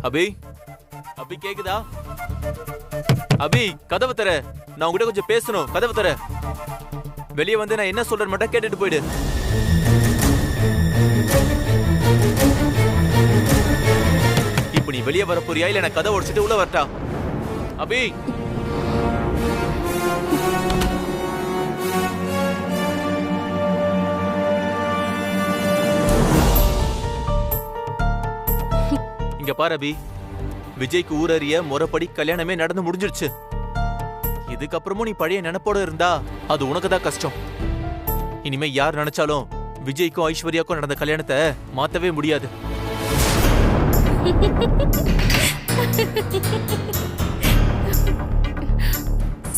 அபி, அபி கேக்குதா? அபி, கதவை தர. நான் உங்ககிட்ட கொஞ்சம் பேசணும். கதவை தர. வெளியே வந்து நான் என்ன சொல்றேன்னு மட்டும் கேட்டுட்டு போயிடு. இப்ப நீ வெளியே வர போறியா இல்ல நான் கதவை உடைச்சிட்டு உள்ள வரட்டா? அபி, இங்க பாரு அபி, விஜய்க்கு ஊரறிய முறைப்படி கல்யாணமே நடந்து முடிஞ்சிருச்சு. இதுக்கப்புறமும் நீ பழைய நினைப்போட இருந்தா அது உனக்கு தான் கஷ்டம். இனிமே யார் நினைச்சாலும் விஜய்க்கும் ஐஸ்வர்யாக்கும் நடந்த கல்யாணத்தை மாத்தவே முடியாது.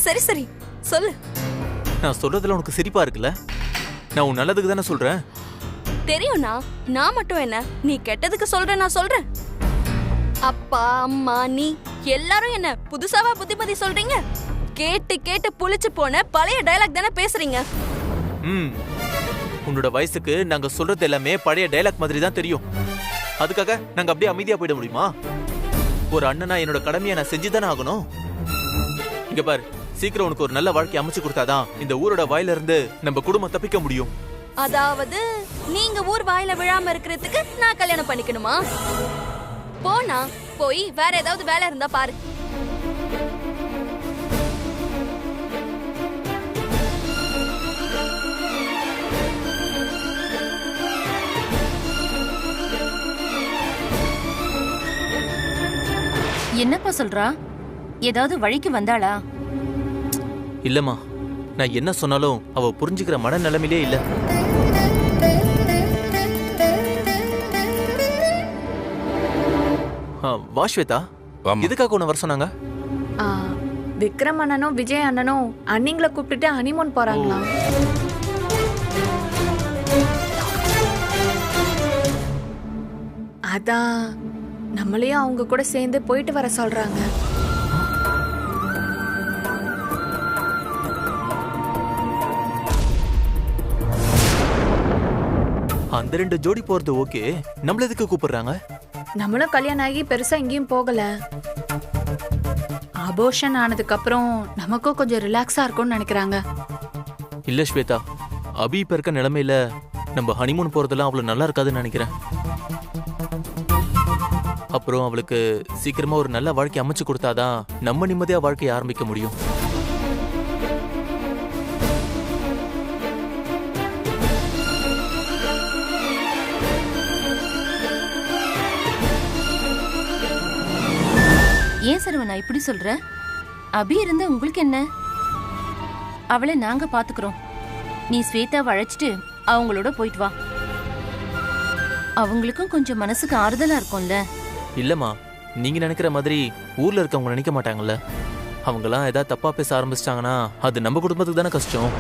சரி சரி சொல்லு. நான் சொல்றதுல உனக்கு சிரிப்பா இருக்குல்ல? நான் உன் நல்லதுக்கு தானே சொல்றேன். தெரியும்னா, நான் மட்டும் என்ன, நீ கெட்டதுக்கு சொல்ற. நான் சொல்றேன். அப்பா அம்மா நீ எல்லாரும் என்ன புதுசாவா புத்திமதி சொல்றீங்க? கேட்டு கேட்டு புளிச்சு போன பழைய டயலாக் தானே பேசுறீங்க. உன்னோட வயசுக்கு நாங்க சொல்றது எல்லாமே பழைய டயலாக் மாதிரி தான் தெரியும். அதுக்காக நாங்க அப்படியே அமைதியா போயிட முடியுமா? ஒரு அண்ணனா என்னோட கடமையை நான் செஞ்சுதானே ஆகணும். இங்க பாரு, சீக்கிரம் உனக்கு ஒரு நல்ல வாழ்க்கை அமைச்சு கொடுத்தாதான் இந்த ஊரோட வாயில இருந்து நம்ம குடும்பம் தப்பிக்க முடியும். அதாவது நீங்க ஊர் வாயில விழாம இருக்கிறதுக்கு நான் கல்யாணம் பண்ணிக்கணுமா? போனா போய் வேற ஏதாவது வேலை இருந்தா பாரு. என்னப்பா சொல்றா? ஏதாவது வழிக்கு வந்தாளா? இல்லம்மா, நான் என்ன சொன்னாலும் அவ புரிஞ்சுக்கிற மனநிலைமையிலே இல்ல. வாஷ்வேதா, எதுக்காக உன்னை வர சொன்னாங்க? விக்ரம் அண்ணனும் விஜய் அண்ணனும் அண்ணிங்களை கூப்பிட்டுட்டு ஹனிமூன் போறாங்களா? அதான் நம்மளையும் அவங்க கூட சேர்ந்து போயிட்டு வர சொல்றாங்க. அந்த 2 ஜோடி போறது ஓகே, நம்மள எதுக்கு கூப்பிடுறாங்க? நம்மளும் கல்யாணம் ஆகி பெருசா எங்கேயும் போகல. அபோஷன் ஆனதுக்கு அப்புறம் நமக்கும் கொஞ்சம் ரிலாக்ஸா இருக்கும்னு நினைக்கிறாங்க. இல்ல ஸ்வேதா, அபி இப்ப இருக்க நிலைமையில நம்ம ஹனிமூன் போறதெல்லாம் அவ்வளவு நல்லா இருக்காதுன்னு நினைக்கிறேன். அப்புறம் அவளுக்கு சீக்கிரமா ஒரு நல்ல வாழ்க்கை அமைச்சு கொடுத்தாதான் நம்ம நிம்மதியா வாழ்க்கையை ஆரம்பிக்க முடியும். ஏன் சரவணா இப்படி சொல்ற? அபி இருந்த உங்களுக்கு என்ன? அவளை நாங்க பாத்துக்கிறோம். நீ ஸ்வேதாவை அழைச்சிட்டு அவங்களோட போயிட்டு வா. அவங்களுக்கும் கொஞ்சம் மனசுக்கு ஆறுதலா இருக்கும்ல. இல்லம்மா, நீங்க நினைக்கிற மாதிரி ஊர்ல இருக்கவங்க நினைக்க மாட்டாங்கல்ல. அவங்கெல்லாம் ஏதாவது தப்பா பேச ஆரம்பிச்சிட்டாங்கன்னா அது நம்ம குடும்பத்துக்கு தானே கஷ்டம்.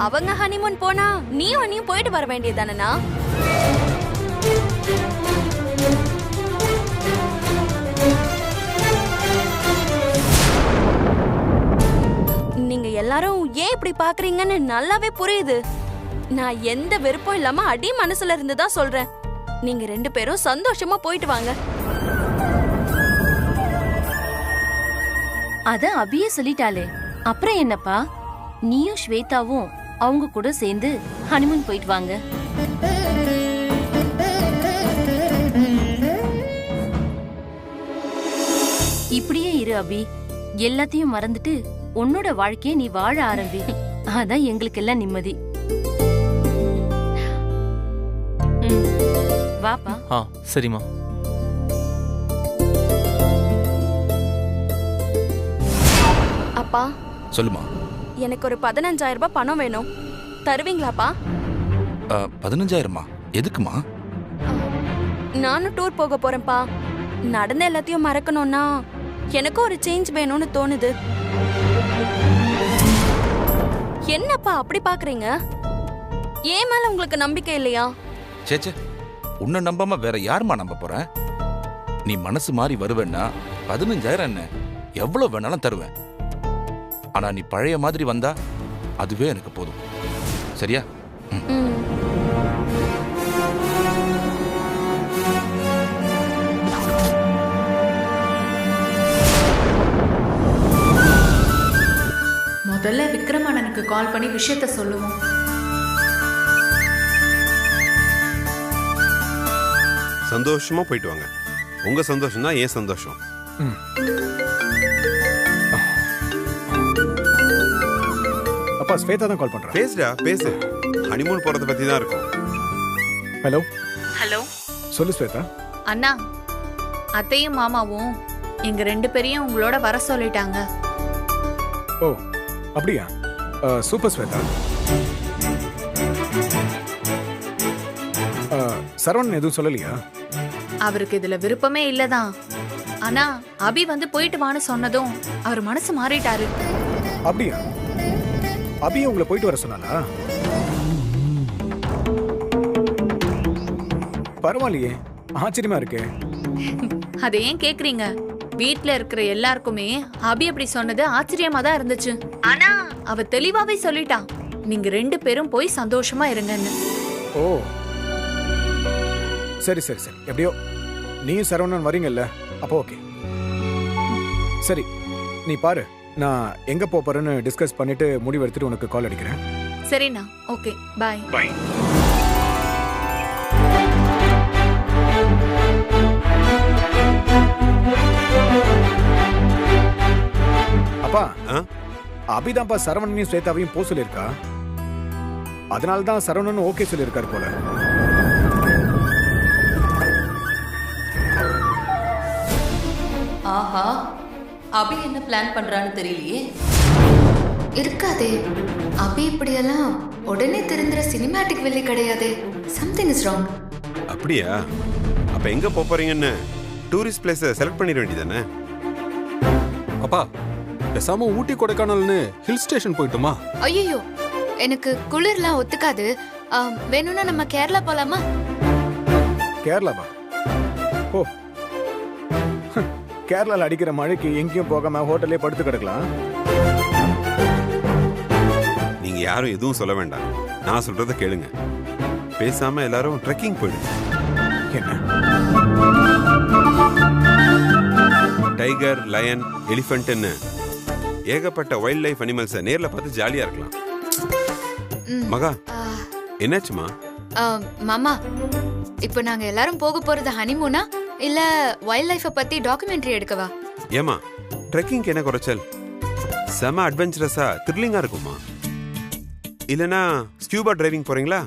அவங்க ஹனிமூன் போனா நீயும் போயிட்டு வர வேண்டியதானனா? நீங்க எல்லாரும் ஏன் இப்படி பாக்குறீங்கன்னு நல்லாவே புரியுது. நான் எந்த வெறுப்பும் இல்லாம அடி மனசுல இருந்துதான் சொல்றேன். நீங்க 2 பேரும் சந்தோஷமா போயிட்டு வாங்க. அத அபியே சொல்லிட்டாளே, அப்புறம் என்னப்பா? நீயும் ஸ்வேதாவும் அவங்க கூட சேர்ந்து ஹனிமூன் போயிட்டு வாங்க. இப்படியே இரு அபி. எல்லாத்தையும் மறந்துட்டு உன்னோட வாழ்க்கையை நீ வாழ ஆரம்பி. அதான் எங்களுக்கு எல்லாம் நிம்மதி. வாப்பா. சரிம்மா. அப்பா சொல்லுமா. எனக்கு ஒரு 15,000 ரூபாய் பணம் வேணும். தருவீங்களாப்பா? 15,000மா? எதுக்குமா? நானும் டூர் போக போறேன்ப்பா. நடந்த எல்லாத்தையும் மறக்கணும்னா எனக்கும் ஒரு சேஞ்ச் வேணும்னு தோணுது. என்னப்பா அப்படி பாக்குறீங்க? ஏன் மேல உங்களுக்கு நம்பிக்கை இல்லையா? சேச்சே, உன்னை நம்பாம வேற யாருமா நம்ப போறேன்? நீ மனசு மாறி வருவேன்னா 15,000 என்ன எவ்வளவு வேணாலும் தருவேன். ஆனா நீ பழைய மாதிரி வந்தா அதுவே எனக்கு போதும். சரியா? முதல்ல விக்ரம் அண்ணனுக்கு கால் பண்ணி விஷயத்த சொல்லுவோம். சந்தோஷமா போயிட்டு வாங்க. உங்க சந்தோஷம் தான் ஏன் சந்தோஷம். அப்பா ஸ்வேதா தான் கால் பண்றேன். பேசுடா பேசு. ஹனிமூன் போறத பத்தி தான் இருக்கும். ஹலோ ஹலோ சொல்லு ஸ்வேதா. அண்ணா, அத்தையும் மாமாவும் எங்க 2 பேரையும் உங்களோட வர சொல்லிட்டாங்க. ஓ அப்படியா? சூப்பர் ஸ்வேதா. சரவணன் எதுவும் சொல்லலையா? அவருக்கு இதுல விருப்பமே இல்லதான். ஆனா அபி வந்து போயிட்டு வான்னு சொன்னதும் அவர் மனசு மாறிட்டாரு. அப்படியா? அபியும் உங்களை போயிட்டு வர சொன்னாலா? பரவாயில்லையே, ஆச்சரியமா இருக்கு. அதை ஏன் கேக்குறீங்க? வீட்ல இருக்கிற எல்லாருக்குமே அபி அப்படி சொன்னது ஆச்சரியமா தான் இருந்துச்சு. ஆனா அவ தெளிவாவே சொல்லிட்டான், நீங்க 2 பேரும் போய் சந்தோஷமா இருங்கன்னு. ஓ சரி சரி சரி, எப்படியோ நீயும் சரவணன் வரீங்கல்ல, அப்போ ஓகே. சரி நீ பாரு, நான் எங்க போறேன்னு டிஸ்கஸ் பண்ணிட்டு முடிவு எடுத்துட்டு உனக்கு கால் அடிக்கிறேன். சரிண்ணா, ஓகே, பாய். பாய். அப்பா, அபிதான்ப்பா சரவணனையும் ஸ்வேதாவையும் போ சொல்லியிருக்கா. அதனால தான் சரவணன் ஓகே சொல்லியிருக்காரு போல. ஆஹா, அபி என்ன பிளான் பண்றான்னு தெரியலையே. இருக்காதே, அபி இப்படியெல்லாம் உடனே தெரிந்துற சினிமேட்டிக் வெள்ளி கிடையாதே. Something is wrong. அப்படியா? அப்ப எங்க போறீங்கன்னு டூரிஸ்ட் பிளேஸ் செலக்ட் பண்ணிட வேண்டியதானே? அப்பா, பேசாம ஊட்டி கொடைக்கானல்னு ஹில் ஸ்டேஷன் போயிட்டுமா? ஐயோ, எனக்கு குளிர்லாம் ஒத்துக்காது. வேணும்னா நம்ம கேரளா போலாமா? கேரளாவா? ஓ, கேரளால அடிக்கிற மழைக்கு எங்கேயும் போகாம ஹோட்டல்லே படுத்து கிடக்கலாம். நீங்க யாரும் எதுவும் சொல்ல வேண்டாம், நான் சொல்றத கேளுங்க. பேசாம எல்லாரும் ட்ரெக்கிங் போயிடுங்க. என்ன? டைகர், லயன், எலிஃபென்ட்னு ஏகப்பட்ட வைல்ட் லைஃப் அனிமல்ஸை நேர்ல பார்த்து ஜாலியா இருக்கலாம். மகா, என்னாச்சுமா? மாமா, இப்போ நாங்க எல்லாரும் போக போறது ஹனிமூனா இல்ல வைல்ட் லைஃப பத்தி டாக்குமெண்ட்ரி எடுக்கவா? ஏமா, ட்ரெக்கிங் என்ன குறைச்சல்? செம அட்வென்ச்சரஸா த்ரில்லிங்கா இருக்குமா? இல்லனா ஸ்கூபா டிரைவிங் போறீங்களா?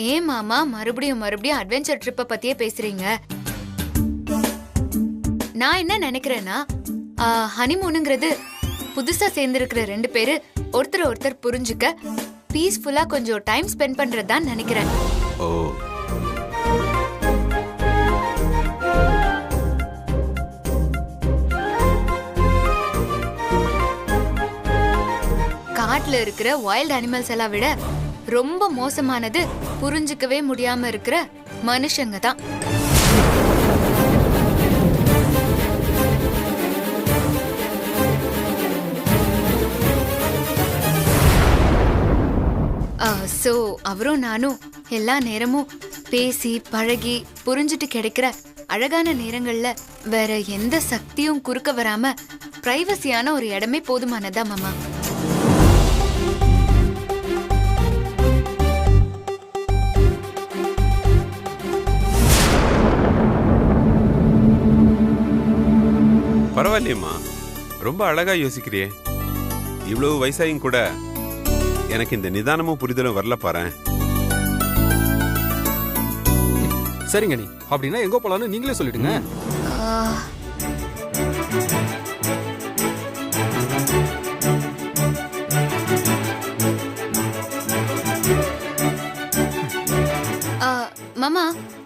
ஏன் மாமா மறுபடியும் அட்வென்ச்சர் ட்ரிப்பை பத்தியே பேசுறீங்க? நான் என்ன நினைக்கிறேன்னா, ஹனிமூனுங்கிறது புதுசா சேர்ந்திருக்கிற 2 பேரு ஒருத்தர் புரிஞ்சுக்க பீஸ்ஃபுல்லா கொஞ்சம் டைம் ஸ்பெண்ட் பண்றதுதான் நினைக்கிறேன். ஓ, காட்டுல இருக்கிற வைல்ட் அனிமல்ஸ் எல்லாம் விட ரொம்ப மோசமானது புரிஞ்சுக்கவே முடியாம இருக்கிற மனுஷங்க தான். சோ அவரும் நானும் எல்லா நேரமும் பேசி பழகி புரிஞ்சுட்டு கிடைக்கிற அழகான நேரங்கள்ல வேற எந்த சக்தியும் குறுக்க வராம பிரைவசியான ஒரு இடமே போதுமானதா மாமா. பரவாயில்லையம்மா, ரொம்ப அழகா யோசிக்கிறியே. இவ்வளவு வயசாயும் கூட எனக்கு இந்த நிதானமும் புரிதலும் வரல பாரு. சரிங்க, நீ அப்படின்னா எங்க போலான்னு நீங்களே சொல்லிடுங்க. மாமா,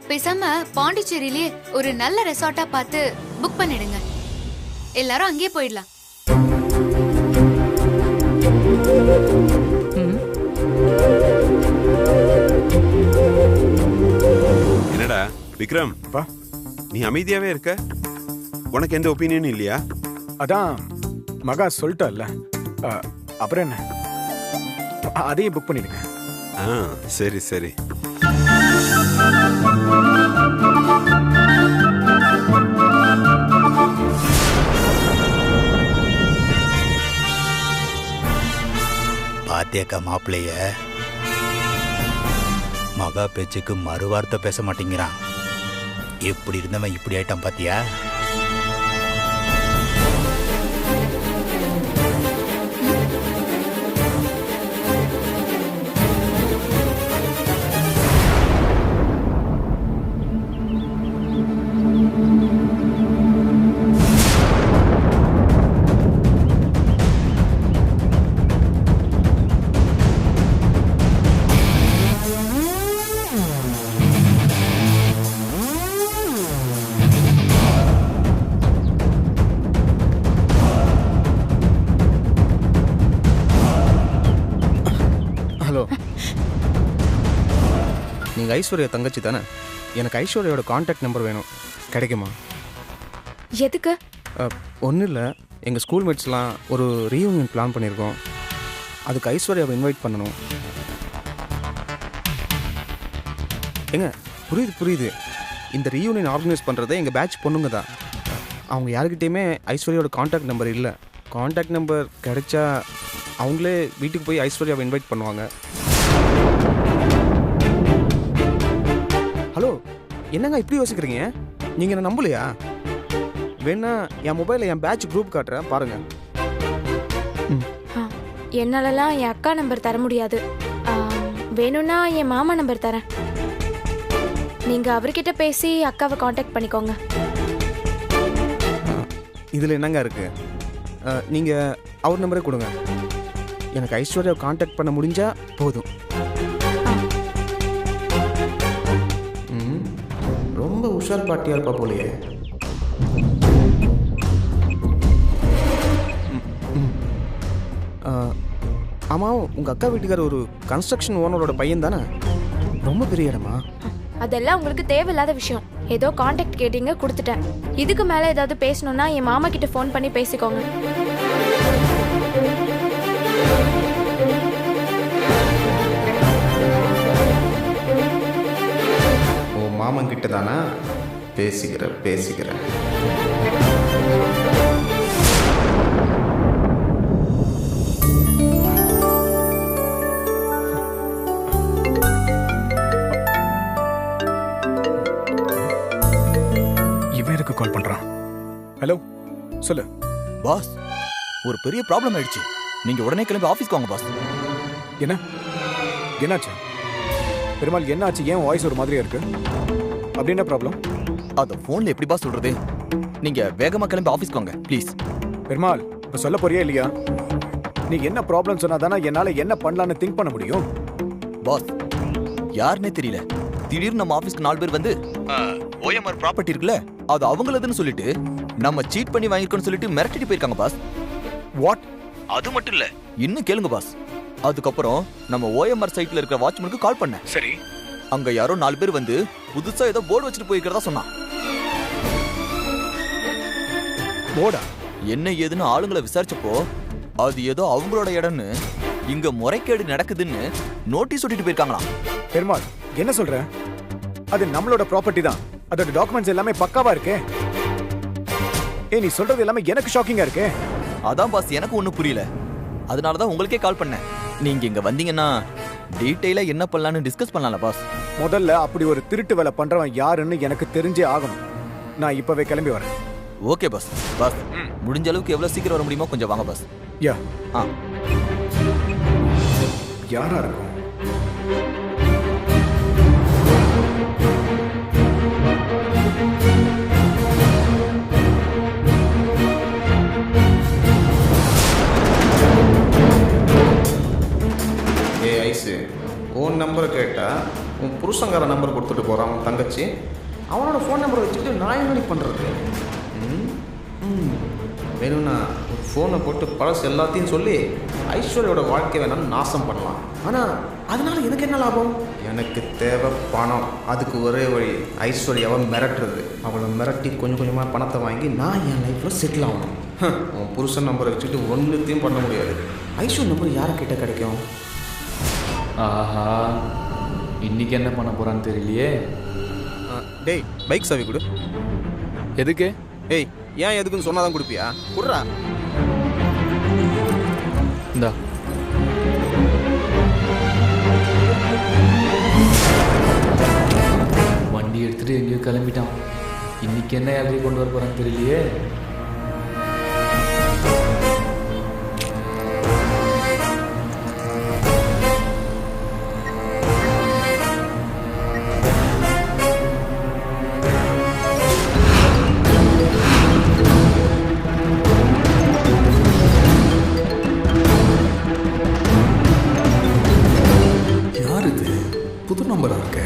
பேசாம பாண்டிச்சேரியிலேயே ஒரு நல்ல ரெசார்ட்டா பார்த்து புக் பண்ணிடுங்க. எல்லாரும் அங்கேயே போயிடலாம். விக்ரம், பா நீ அமைதியாவே இருக்க. உனக்கு எந்த ஒப்பீனியனும் இல்லையா? அதான் மகா சொல்லிட்டல்ல, அப்புறம் என்ன, அதையும் புக் பண்ணிடுங்க. சரி சரி. பாத்தியக்கா மாப்பிள்ளைய மகா பேச்சுக்கு மறுவார்த்தை பேச மாட்டேங்கிறான். எப்படி இருந்தவன் இப்படி ஆயிட்டான் பாத்தியா? நீங்கள் ஐஸ்வர்யா தங்கச்சி தானே? எனக்கு ஐஸ்வர்யாவோட காண்டாக்ட் நம்பர் வேணும், கிடைக்குமா? எதுக்கு? ஒன்றும் இல்லை, எங்கள் ஸ்கூல்மேட்ஸ்லாம் ஒரு ரீயூனியன் பிளான் பண்ணியிருக்கோம். அதுக்கு ஐஸ்வர்யாவை இன்வைட் பண்ணணும். ஏங்க புரியுது. இந்த ரீயூனியன் ஆர்கனைஸ் பண்ணுறதே எங்கள் பேட்ச் பொண்ணுங்க தான். அவங்க யாருக்கிட்டேயுமே ஐஸ்வர்யாவோட காண்டாக்ட் நம்பர் இல்லை. காண்டாக்ட் நம்பர் கிடைச்சா அவங்களே வீட்டுக்கு போய் ஐஸ்வர்யாவை இன்வைட் பண்ணுவாங்க. ஹலோ, என்னங்க இப்படி யோசிக்கிறீங்க? நீங்கள் என்ன நம்பலையா? வேணா என் மொபைலில் என் பேட்ச் குரூப் காட்டுறேன், பாருங்கள். என்னாலலாம் என் அக்கா நம்பர் தர முடியாது. வேணும்னா என் மாமா நம்பர் தரேன். நீங்கள் அவர்கிட்ட பேசி அக்காவை காண்டாக்ட் பண்ணிக்கோங்க. இதில் என்னங்க இருக்குது? நீங்கள் அவர் நம்பரே கொடுங்க. எனக்கு ஐஸ்வர்யாவை காண்டாக்ட் பண்ண முடிஞ்சா போதும். ரொம்ப உஷார் பாட்டியா இருப்பா போலையே. ஆமாம், உங்கள் அக்கா வீட்டுக்கார் ஒரு கன்ஸ்ட்ரக்ஷன் ஓனரோட பையன் தானே? ரொம்ப பெரிய இடமா? அதெல்லாம் உங்களுக்கு தேவையில்லாத விஷயம். ஏதோ காண்டாக்ட் கேட்டீங்க, கொடுத்துட்டேன். இதுக்கு மேலே ஏதாவது பேசணும்னா என் மாமா கிட்ட ஃபோன் பண்ணி பேசிக்கோங்க. ஓ, மாமன் கிட்ட தானே? பேசிக்கிறேன். கால் பண்றான். ஹலோ, சொல்லு பாஸ். ஒரு பெரிய ப்ராப்ளம் ஆயிடுச்சு. நீங்க உடனே கிளம்பி ஆபீஸ்க்கு வாங்க பாஸ். என்னாச்சு பெருமாள்? என்னாச்சு? ஏன் வாய்ஸ் ஒரு மாதிரியா இருக்கு? அப்படி என்ன ப்ராப்ளம்? அத போன்ல எப்படி பாஸ் சொல்றது? நீங்க வேகமா கிளம்பி ஆபீஸ்க்கு வாங்க ப்ளீஸ். பெருமாள், இப்ப சொல்ல போறியா இல்லையா? நீ என்ன ப்ராப்ளம் சொன்னாதானே என்னால என்ன பண்ணலாம்னு திங்க் பண்ண முடியும். பாஸ், யாருன்னே தெரியல, திடீர்னு நம்ம ஆபீஸ்க்கு 4 பேர் வந்து ஓஎம்ஆர் ப்ராப்பர்ட்டி இருக்குல்ல, அது அவங்களதுன்னு சொல்லிட்டு நம்ம சீட் பண்ணி வாங்கிருக்கோம்னு சொல்லிட்டு மிரட்டிட்டு போயிருக்காங்க பாஸ். வாட்? அது மட்டும் இல்ல, இன்னும் கேளுங்க பாஸ். அதுக்கப்புறம் நம்ம ஓஎம்ஆர் சைட்ல இருக்கிற வாட்ச்மேனுக்கு கால் பண்ணேன். சரி, அங்க யாரோ 4 பேர் வந்து புதுசா ஏதோ போர்டு வச்சுட்டு போயிருக்கிறதா சொன்னான். போர்டா? என்ன ஏதுன்னு ஆளுங்களை விசாரிச்சப்போ அது ஏதோ அவங்களோட இடம்னு, இங்க முறைகேடு நடக்குதுன்னு நோட்டீஸ் ஒட்டிட்டு போயிருக்காங்களாம். பெருமாள், என்ன சொல்ற? அது நம்மளோட ப்ராப்பர்ட்டி தான். அதோட டாக்குமெண்ட்ஸ் எல்லாமே பக்காவா இருக்கு. நீ சொல்றது எல்லாமே எனக்கு ஷாக்கிங்கா இருக்கு. அதான் பாஸ், எனக்கு ஒன்றும் புரியல. அதனாலதான் உங்களுக்கே கால் பண்ணேன். நீங்க இங்க வந்தீங்கன்னா டீடைலா என்ன பண்ணலாம்னு டிஸ்கஸ் பண்ணலாம்ல பாஸ். முதல்ல அப்படி ஒரு திருட்டு வேலை பண்றவன் யாருன்னு எனக்கு தெரிஞ்சே ஆகணும். நான் இப்பவே கிளம்பி வரேன். Okay pass. பாஸ், முடிஞ்ச அளவுக்கு எவ்வளவு சீக்கிரம் வர முடியுமோ கொஞ்சம் வாங்க பாஸ். யா. யாரா இருக்கும்? உன் நம்பரை கேட்டால் உன் புருஷங்கார நம்பர் கொடுத்துட்டு போகிறான் உன் தங்கச்சி. அவனோட ஃபோன் நம்பரை வச்சுட்டு நான் என்ன பண்ணுறது? வேணும்னா ஒரு ஃபோனை போட்டு பழசு எல்லாத்தையும் சொல்லி ஐஸ்வர்யோட வாழ்க்கை வேணாலும் நாசம் பண்ணலாம். ஆனால் அதனால எனக்கு என்ன லாபம்? என் எனக்கு தேவை பணம். அதுக்கு ஒரே வழி ஐஸ்வர்யாவை மிரட்டுறது. அவளை மிரட்டி கொஞ்சம் கொஞ்சமாக பணத்தை வாங்கி நான் என் லைஃப்பில் செட்டில் ஆகணும். உன் புருஷன் நம்பரை வச்சுட்டு ஒன்றுத்தையும் பண்ண முடியாது. ஐஸ்வர் நம்பர் யார்கிட்ட கிடைக்கும்? ஆஹா, இன்னைக்கு என்ன பண்ண போறான்னு தெரியலையே. டேய் பைக் சாவி கொடு. எதுக்கு? ஏய் ஏன் எதுக்குன்னு சொன்னாதான் கொடுப்பியா? குடுறா. இந்தா. வண்டி எடுத்துட்டு எங்கேயோ கிளம்பிட்டான். இன்னைக்கு என்ன யாரையும் கொண்டு வர போறான்னு தெரியலையே. யார் இது? புது நம்பரா இருக்க?